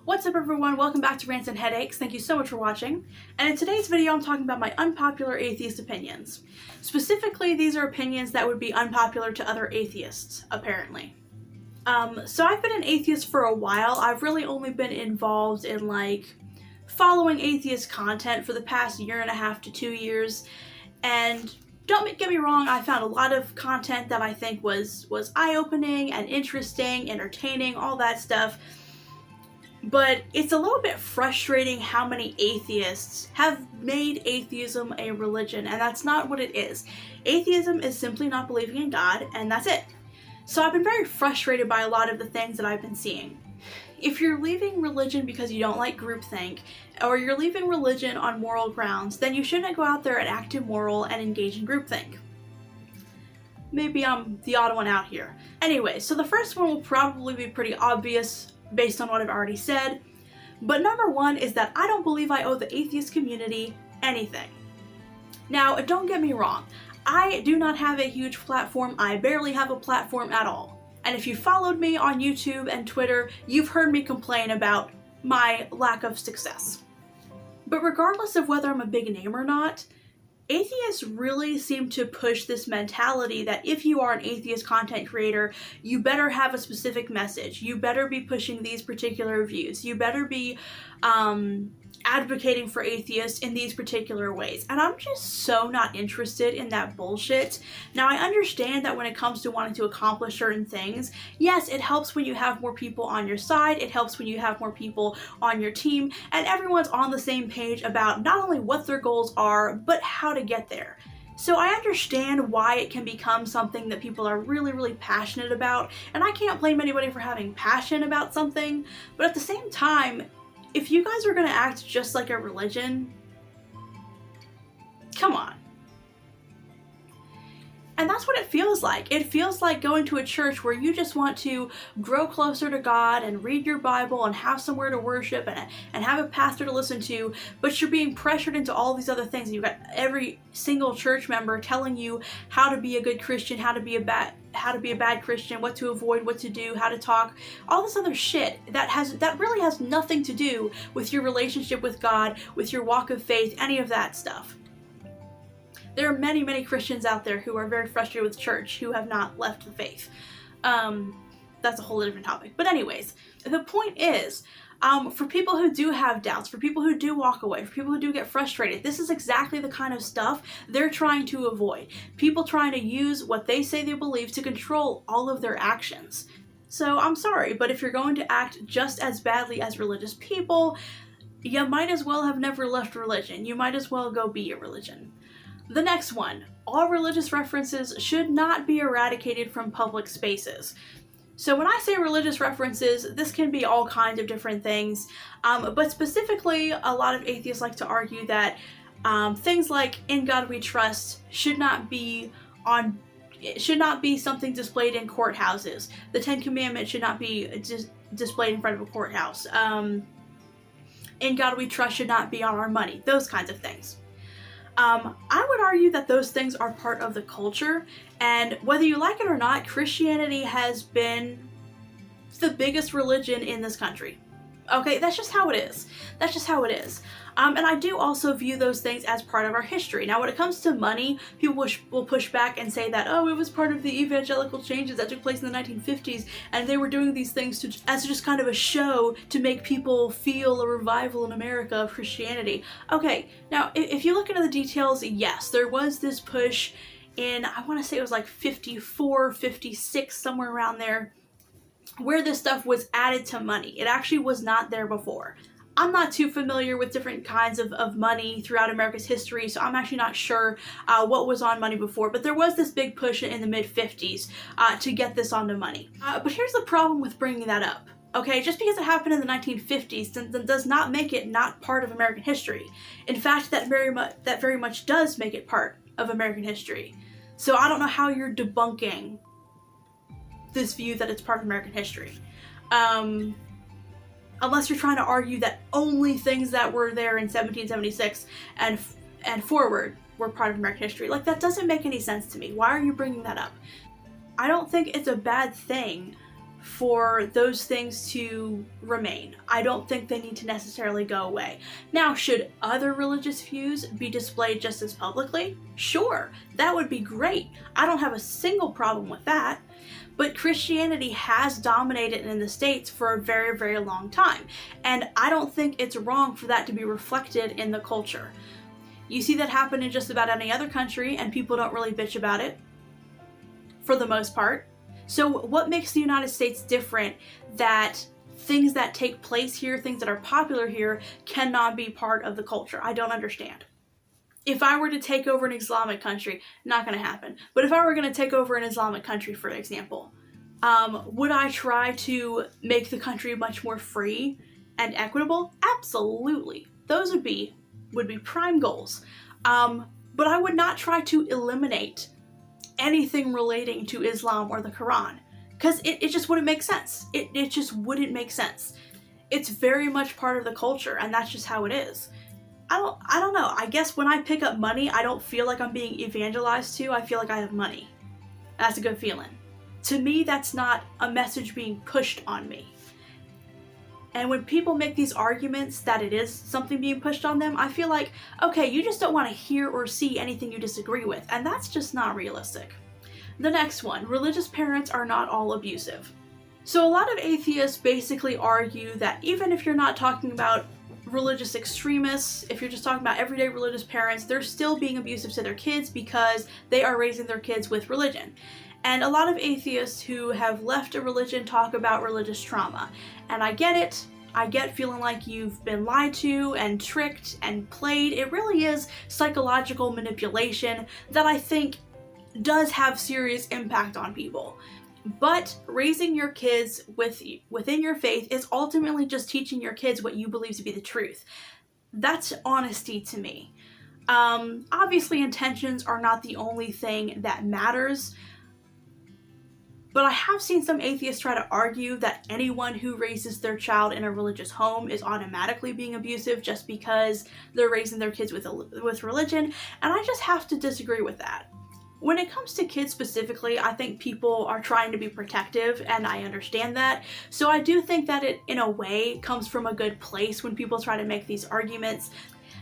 What's up everyone, welcome back to Rants and Headaches. Thank you so much for watching. And in today's video I'm talking about my unpopular atheist opinions. Specifically, these are opinions that would be unpopular to other atheists, apparently. So I've been an atheist for a while. I've really only been involved in following atheist content for the past 1.5 to 2 years. And don't get me wrong, I found a lot of content that I think was eye-opening and interesting, entertaining, all that stuff. But it's a little bit frustrating how many atheists have made atheism a religion, and that's not what it is. Atheism is simply not believing in God, and that's it. So I've been very frustrated by a lot of the things that I've been seeing. If you're leaving religion because you don't like groupthink, or you're leaving religion on moral grounds, then you shouldn't go out there and act immoral and engage in groupthink. Maybe I'm the odd one out here. Anyway, so the first one will probably be pretty obvious based on what I've already said, but number one is that I don't believe I owe the atheist community anything. Now, don't get me wrong, I do not have a huge platform. I barely have a platform at all. And if you followed me on YouTube and Twitter, you've heard me complain about my lack of success. But regardless of whether I'm a big name or not, atheists really seem to push this mentality that if you are an atheist content creator, you better have a specific message. You better be pushing these particular views. You better be advocating for atheists in these particular ways. And I'm just so not interested in that bullshit. Now, I understand that when it comes to wanting to accomplish certain things, yes, it helps when you have more people on your side, it helps when you have more people on your team, and everyone's on the same page about not only what their goals are, but how to get there. So I understand why it can become something that people are really passionate about, and I can't blame anybody for having passion about something, but at the same time, if you guys are gonna act just like a religion, come on. And that's what it feels like. It feels like going to a church where you just want to grow closer to God and read your Bible and have somewhere to worship and have a pastor to listen to, but you're being pressured into all these other things. And you've got every single church member telling you how to be a good Christian, how to be a bad Christian, what to avoid, what to do, how to talk, all this other shit that really has nothing to do with your relationship with God, with your walk of faith, any of that stuff. There are many Christians out there who are very frustrated with church who have not left the faith. That's a whole different topic. But anyways, the point is, for people who do have doubts, for people who do walk away, for people who do get frustrated, this is exactly the kind of stuff they're trying to avoid. People trying to use what they say they believe to control all of their actions. So I'm sorry, but if you're going to act just as badly as religious people, you might as well have never left religion. You might as well go be a religion. The next one, all religious references should not be eradicated from public spaces. So when I say religious references, this can be all kinds of different things, but specifically a lot of atheists like to argue that things like "In God We Trust" should not be something displayed in courthouses. The Ten Commandments should not be displayed in front of a courthouse. "In God We Trust" should not be on our money. Those kinds of things. I would argue that those things are part of the culture, and whether you like it or not, Christianity has been the biggest religion in this country. Okay, that's just how it is. That's just how it is. And I do also view those things as part of our history. Now, when it comes to money, people will push back and say that, oh, it was part of the evangelical changes that took place in the 1950s, and they were doing these things as just kind of a show to make people feel a revival in America of Christianity. Okay, now, if you look into the details, yes, there was this push in, I want to say it was like 54, 56, somewhere around there, where this stuff was added to money. It actually was not there before. I'm not too familiar with different kinds of money throughout America's history, so I'm actually not sure what was on money before, but there was this big push in the mid-50s to get this onto monch. But here's the problem with bringing that up. Okay, just because it happened in the 1950s then does not make it not part of American history. In fact, that very much does make it part of American history. So I don't know how you're debunking this view that it's part of American history. Unless you're trying to argue that only things that were there in 1776 and forward were part of American history. Like, that doesn't make any sense to me. Why are you bringing that up? I don't think it's a bad thing for those things to remain. I don't think they need to necessarily go away. Now, should other religious views be displayed just as publicly? Sure, that would be great. I don't have a single problem with that. But Christianity has dominated in the States for a very, very long time. And I don't think it's wrong for that to be reflected in the culture. You see that happen in just about any other country, and people don't really bitch about it, for the most part. So what makes the United States different that things that take place here, things that are popular here, cannot be part of the culture? I don't understand. If I were to take over an Islamic country, not going to happen, but if I were going to take over an Islamic country, for example, would I try to make the country much more free and equitable? Absolutely. Those would be prime goals. But I would not try to eliminate anything relating to Islam or the Quran, because it just wouldn't make sense. It just wouldn't make sense. It's very much part of the culture, and that's just how it is. I don't know. I guess when I pick up money, I don't feel like I'm being evangelized to. I feel like I have money. That's a good feeling. To me, that's not a message being pushed on me. And when people make these arguments that it is something being pushed on them, I feel like, okay, you just don't want to hear or see anything you disagree with, and that's just not realistic. The next one, religious parents are not all abusive. So a lot of atheists basically argue that even if you're not talking about religious extremists, if you're just talking about everyday religious parents, they're still being abusive to their kids because they are raising their kids with religion. And a lot of atheists who have left a religion talk about religious trauma. And I get it. I get feeling like you've been lied to and tricked and played. It really is psychological manipulation that I think does have serious impact on people. But raising your kids within your faith is ultimately just teaching your kids what you believe to be the truth. That's honesty to me. Obviously, intentions are not the only thing that matters. But I have seen some atheists try to argue that anyone who raises their child in a religious home is automatically being abusive just because they're raising their kids with religion, and I just have to disagree with that. When it comes to kids specifically, I think people are trying to be protective, and I understand that. So I do think that it, in a way, comes from a good place when people try to make these arguments.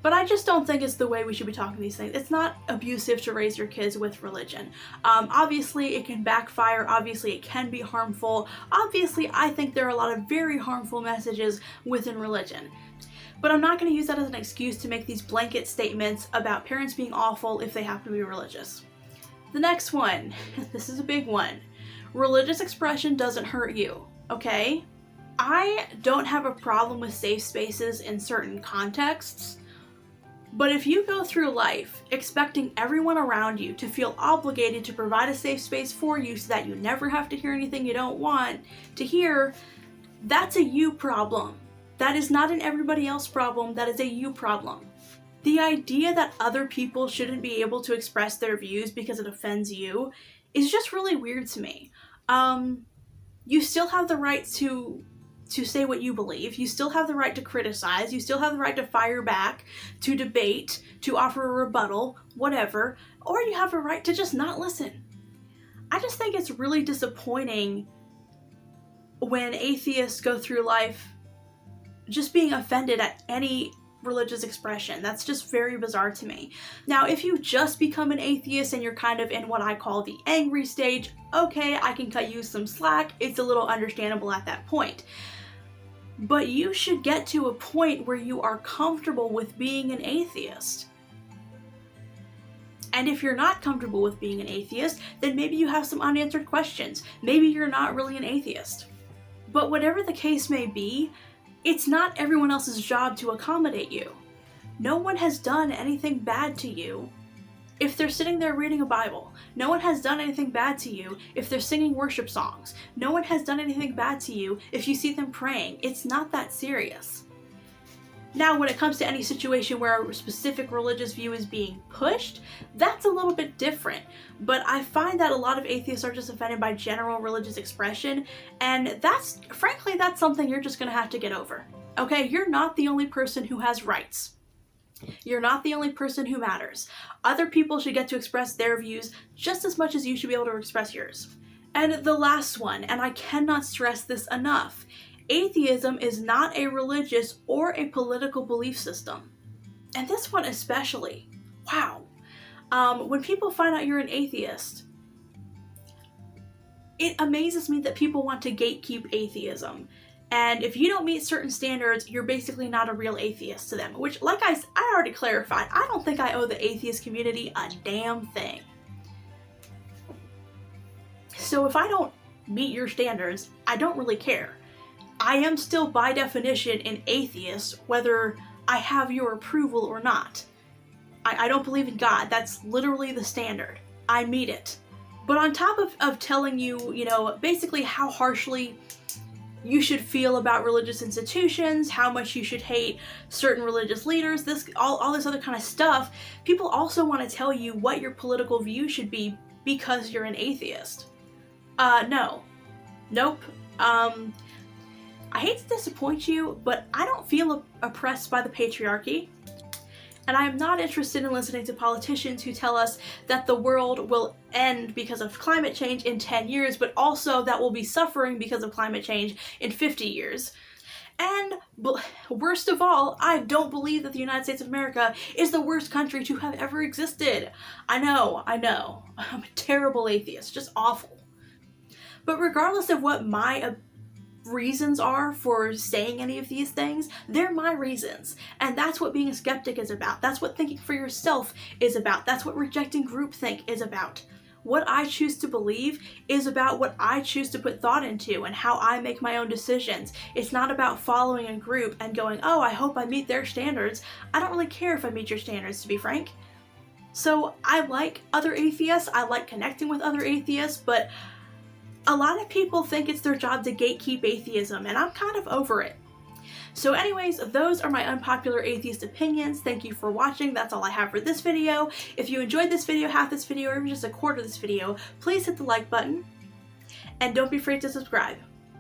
But I just don't think it's the way we should be talking these things. It's not abusive to raise your kids with religion. Obviously, it can backfire. Obviously, it can be harmful. Obviously, I think there are a lot of very harmful messages within religion. But I'm not going to use that as an excuse to make these blanket statements about parents being awful if they happen to be religious. The next one, this is a big one. Religious expression doesn't hurt you, okay? I don't have a problem with safe spaces in certain contexts. But if you go through life expecting everyone around you to feel obligated to provide a safe space for you so that you never have to hear anything you don't want to hear, that's a you problem. That is not an everybody else problem, that is a you problem. The idea that other people shouldn't be able to express their views because it offends you is just really weird to me. You still have the right to say what you believe. You still have the right to criticize. You still have the right to fire back, to debate, to offer a rebuttal, whatever. Or you have a right to just not listen. I just think it's really disappointing when atheists go through life just being offended at any religious expression. That's just very bizarre to me. Now, if you just become an atheist and you're kind of in what I call the angry stage, okay, I can cut you some slack. It's a little understandable at that point. But you should get to a point where you are comfortable with being an atheist. And if you're not comfortable with being an atheist, then maybe you have some unanswered questions. Maybe you're not really an atheist. But whatever the case may be, it's not everyone else's job to accommodate you. No one has done anything bad to you if they're sitting there reading a Bible. No one has done anything bad to you if they're singing worship songs. No one has done anything bad to you if you see them praying. It's not that serious. Now, when it comes to any situation where a specific religious view is being pushed, that's a little bit different. But I find that a lot of atheists are just offended by general religious expression, and that's something you're just gonna have to get over. Okay, you're not the only person who has rights. You're not the only person who matters. Other people should get to express their views just as much as you should be able to express yours. And the last one, and I cannot stress this enough, atheism is not a religious or a political belief system. And this one especially, wow. When people find out you're an atheist, it amazes me that people want to gatekeep atheism. And if you don't meet certain standards, you're basically not a real atheist to them. Which, like I already clarified, I don't think I owe the atheist community a damn thing. So if I don't meet your standards, I don't really care. I am still by definition an atheist, whether I have your approval or not. I don't believe in God. That's literally the standard. I meet it. But on top of telling you, you know, basically how harshly you should feel about religious institutions, how much you should hate certain religious leaders, all this other kind of stuff, people also want to tell you what your political view should be because you're an atheist. No. Nope. I hate to disappoint you, but I don't feel oppressed by the patriarchy. And I am not interested in listening to politicians who tell us that the world will end because of climate change in 10 years, but also that we'll be suffering because of climate change in 50 years. And worst of all, I don't believe that the United States of America is the worst country to have ever existed. I know. I'm a terrible atheist, just awful. But regardless of what my reasons are for saying any of these things, they're my reasons. And that's what being a skeptic is about. That's what thinking for yourself is about. That's what rejecting groupthink is about. What I choose to believe is about what I choose to put thought into and how I make my own decisions. It's not about following a group and going, oh, I hope I meet their standards. I don't really care if I meet your standards, to be frank. So I like other atheists. I like connecting with other atheists, but a lot of people think it's their job to gatekeep atheism, and I'm kind of over it. So anyways, those are my unpopular atheist opinions. Thank you for watching. That's all I have for this video. If you enjoyed this video, half this video, or even just a quarter of this video, please hit the like button, and don't be afraid to subscribe.